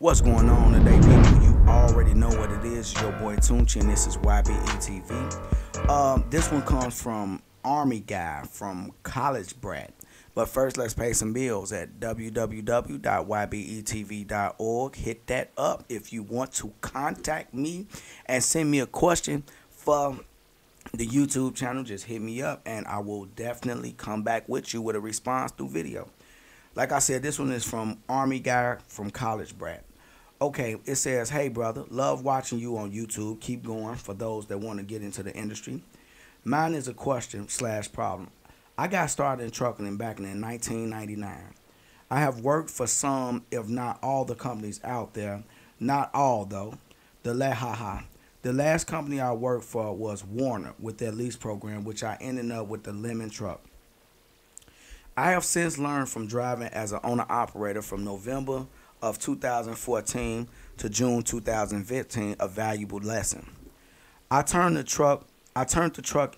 What's going on today, people? You already know what it is. Your boy Tunchi, and this is YBETV. This one comes from Army Guy from College Brat. But first, let's pay some bills at www.ybetv.org. Hit that up if you want to contact me and send me a question for the YouTube channel. Just hit me up, and I will definitely come back with you with a response through video. Like I said, this one is from Army Guy from College Brat. Okay, it says, "Hey brother, love watching you on YouTube. Keep going for those that want to get into the industry. Mine is a question / problem. I got started in trucking back in 1999. I have worked for some, if not all, the companies out there. Not all though. The last company I worked for was Werner with their lease program, which I ended up with the lemon truck. I have since learned from driving as an owner-operator from November of 2014 to June 2015 a valuable lesson. I turned the truck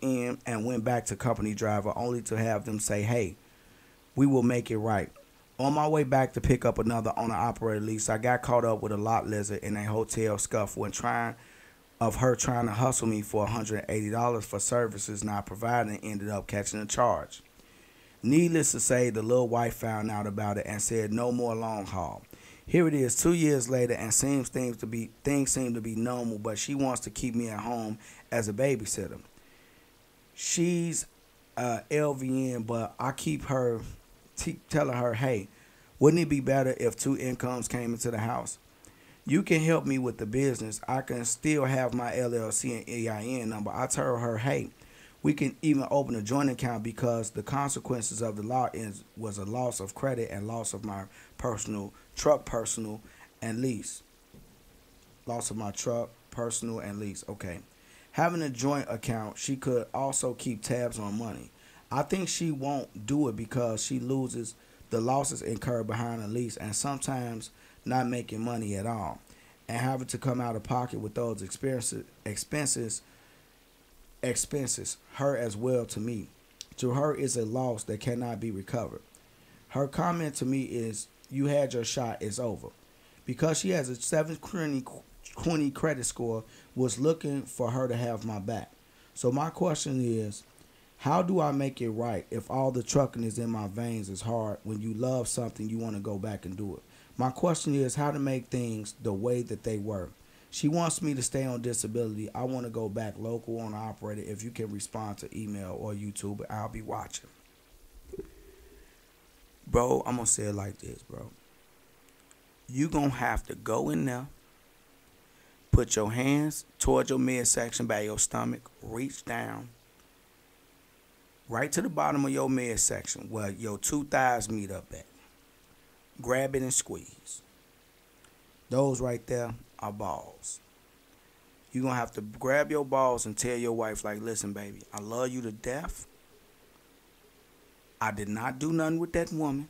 in and went back to company driver only to have them say, hey, we will make it right. On my way back to pick up another owner-operator lease, I got caught up with a lot lizard in a hotel scuffle and trying to hustle me for $180 for services not provided and ended up catching a charge. Needless to say, the little wife found out about it and said no more long haul. Here it is 2 years later, and things seem to be normal, but she wants to keep me at home as a babysitter. She's LVN, but I keep telling her, hey, wouldn't it be better if two incomes came into the house? You can help me with the business. I can still have my LLC and EIN number. I tell her, hey, we can even open a joint account because the consequences of the law was a loss of credit and loss of my personal and lease. Loss of my truck, personal, and lease. Okay. Having a joint account, she could also keep tabs on money. I think she won't do it because she loses the losses incurred behind a lease and sometimes not making money at all and having to come out of pocket with those expenses her as well. To me, to her is a loss that cannot be recovered. Her comment to me is, you had your shot, it's over. Because she has a 720 credit score, was looking for her to have my back. So my question is, how do I make it right if all the trucking is in my veins is hard? When you love something, you want to go back and do it. My question is how to make things the way that they were. She wants me to stay on disability. I want to go back local owner operator. If you can respond to email or YouTube, I'll be watching. Bro, I'm going to say it like this, bro. You going to have to go in there, put your hands toward your midsection by your stomach, reach down, right to the bottom of your midsection where your two thighs meet up at. Grab it and squeeze. Those right there are balls. You're going to have to grab your balls and tell your wife, like, listen, baby, I love you to death. I did not do nothing with that woman.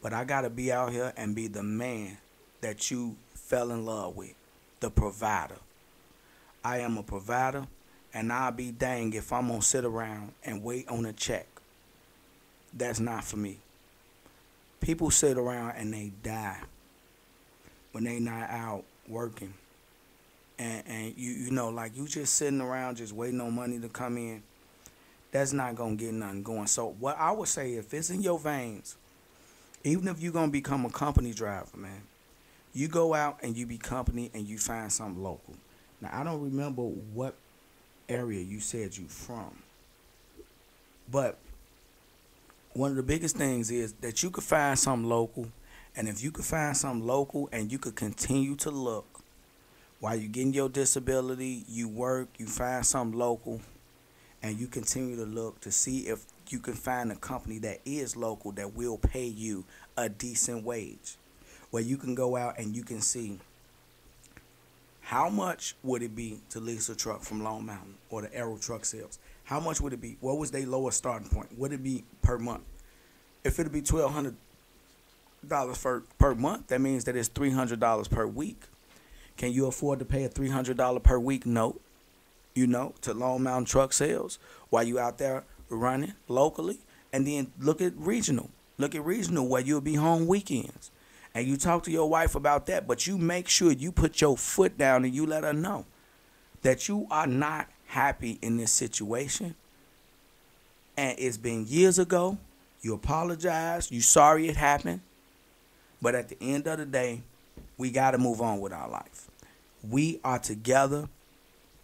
But I got to be out here and be the man that you fell in love with. The provider. I am a provider, and I'll be dang if I'm going to sit around and wait on a check. That's not for me. People sit around and they die when they not out working. And you know, like you just sitting around just waiting on money to come in. That's not going to get nothing going. So what I would say, if it's in your veins, even if you're going to become a company driver, man, you go out and you be company and you find something local. Now, I don't remember what area you said you from. But one of the biggest things is that you could find something local. And if you could find something local and you could continue to look while you're getting your disability, you work, you find something local, and you continue to look to see if you can find a company that is local that will pay you a decent wage, where you can go out and you can see how much would it be to lease a truck from Long Mountain or the Aero Truck Sales. How much would it be? What was their lowest starting point? Would it be per month? If it'd be $1,200 per month, that means that it's $300 per week. Can you afford to pay a $300 per week note, to Long Mountain Truck Sales while you out there running locally? And then look at regional. Look at regional where you'll be home weekends. and you talk to your wife about that, but you make sure you put your foot down and you let her know that you are not happy in this situation, and it's been years ago. You apologize. You sorry it happened. But at the end of the day, we got to move on with our life. We are together.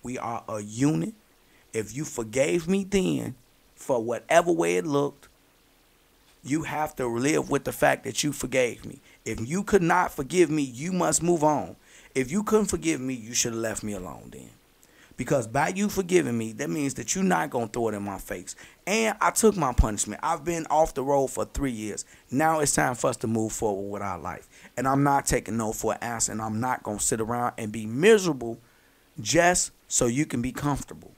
We are a unit. If you forgave me then for whatever way it looked, you have to live with the fact that you forgave me. If you could not forgive me, you must move on. If you couldn't forgive me, you should have left me alone then. Because by you forgiving me, that means that you're not going to throw it in my face. And I took my punishment. I've been off the road for 3 years. Now it's time for us to move forward with our life. And I'm not taking no for an answer. And I'm not going to sit around and be miserable just so you can be comfortable.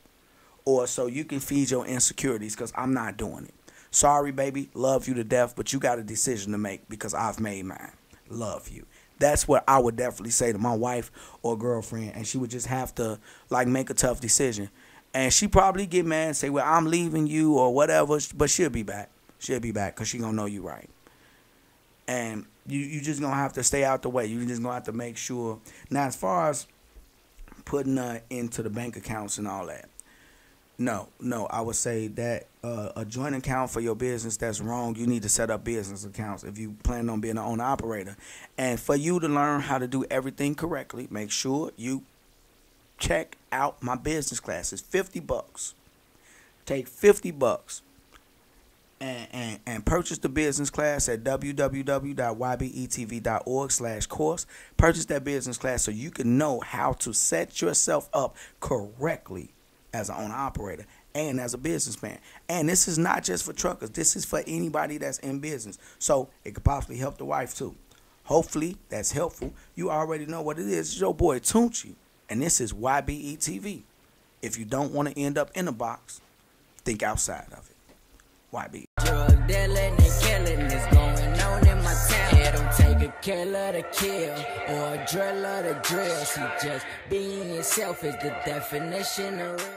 Or so you can feed your insecurities, because I'm not doing it. Sorry, baby. Love you to death. But you got a decision to make, because I've made mine. Love you. That's what I would definitely say to my wife or girlfriend, and she would just have to like make a tough decision. And she probably get mad and say, well, I'm leaving you or whatever, but she'll be back. She'll be back because she gonna know you right. And you just gonna have to stay out the way. You just gonna have to make sure. Now, as far as putting into the bank accounts and all that, no, I would say that a joint account for your business, that's wrong. You need to set up business accounts if you plan on being an owner operator. And for you to learn how to do everything correctly, make sure you check out my business class. It's $50. Take $50 and purchase the business class at www.ybetv.org/course. Purchase that business class so you can know how to set yourself up correctly as an owner operator and as a businessman. And this is not just for truckers. This is for anybody that's in business. So it could possibly help the wife too. Hopefully that's helpful. You already know what it is. It's your boy Tunchi, and this is YBETV. If you don't want to end up in a box, think outside of it. YB. Drug dealing and killing is going on in my town. It don't take a killer to kill or a driller to drill. See, just being yourself is the definition of real.